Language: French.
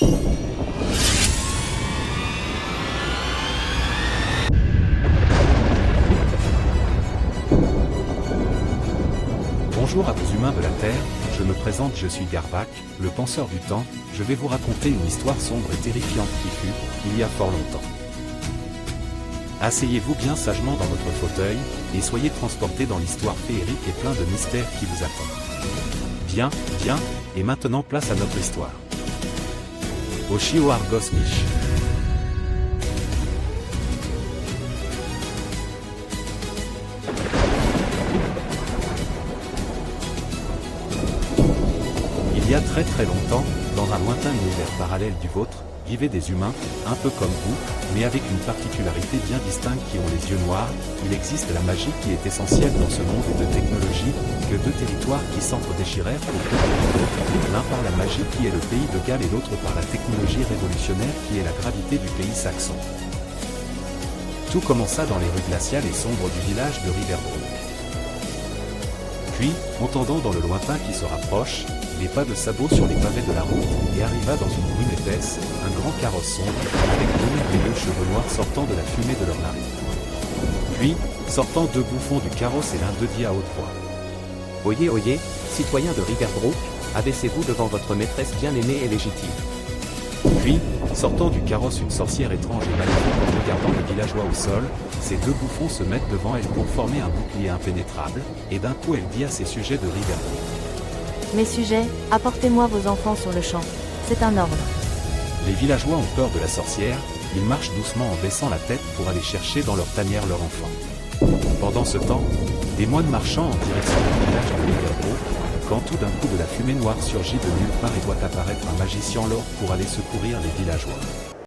Bonjour à vous humains de la Terre, je me présente, je suis Garvac, le penseur du temps, je vais vous raconter une histoire sombre et terrifiante qui fut, il y a fort longtemps. Asseyez-vous bien sagement dans votre fauteuil, et soyez transportés dans l'histoire féerique et plein de mystères qui vous attend. Bien, et maintenant place à notre histoire. Oshio Argos Mish. Il y a très longtemps, dans un lointain univers parallèle du vôtre, vivaient des humains, un peu comme vous, mais avec une particularité bien distincte qui ont les yeux noirs. Il existe la magie qui est essentielle dans ce monde de technologie, que deux territoires qui s'entre-déchirèrent pour protéger l'autre, l'un par la magie qui est le pays de Galles et l'autre par la technologie révolutionnaire qui est la gravité du pays saxon. Tout commença dans les rues glaciales et sombres du village de Riverbrook. Puis, entendant dans le lointain qui se rapproche, les pas de sabots sur les pavés de la route, et arriva dans une brume épaisse, un grand carrosse sombre, avec deux merveilleux cheveux noirs sortant de la fumée de leurs narines. Puis, sortant deux bouffons du carrosse et l'un d'eux dit à haute voix. Oyez, citoyens de Riverbrook, abaissez-vous devant votre maîtresse bien-aimée et légitime. Puis, sortant du carrosse une sorcière étrange et maléfique en regardant les villageois au sol, ces deux bouffons se mettent devant elle pour former un bouclier impénétrable, et d'un coup elle dit à ses sujets de Riverbrook. Mes sujets, apportez-moi vos enfants sur le champ. C'est un ordre. Les villageois ont peur de la sorcière, ils marchent doucement en baissant la tête pour aller chercher dans leur tanière leur enfant. Pendant ce temps, des moines marchant en direction du village de Riverbrook, quand tout d'un coup de la fumée noire surgit de nulle part et voit apparaître un magicien l'or pour aller secourir les villageois.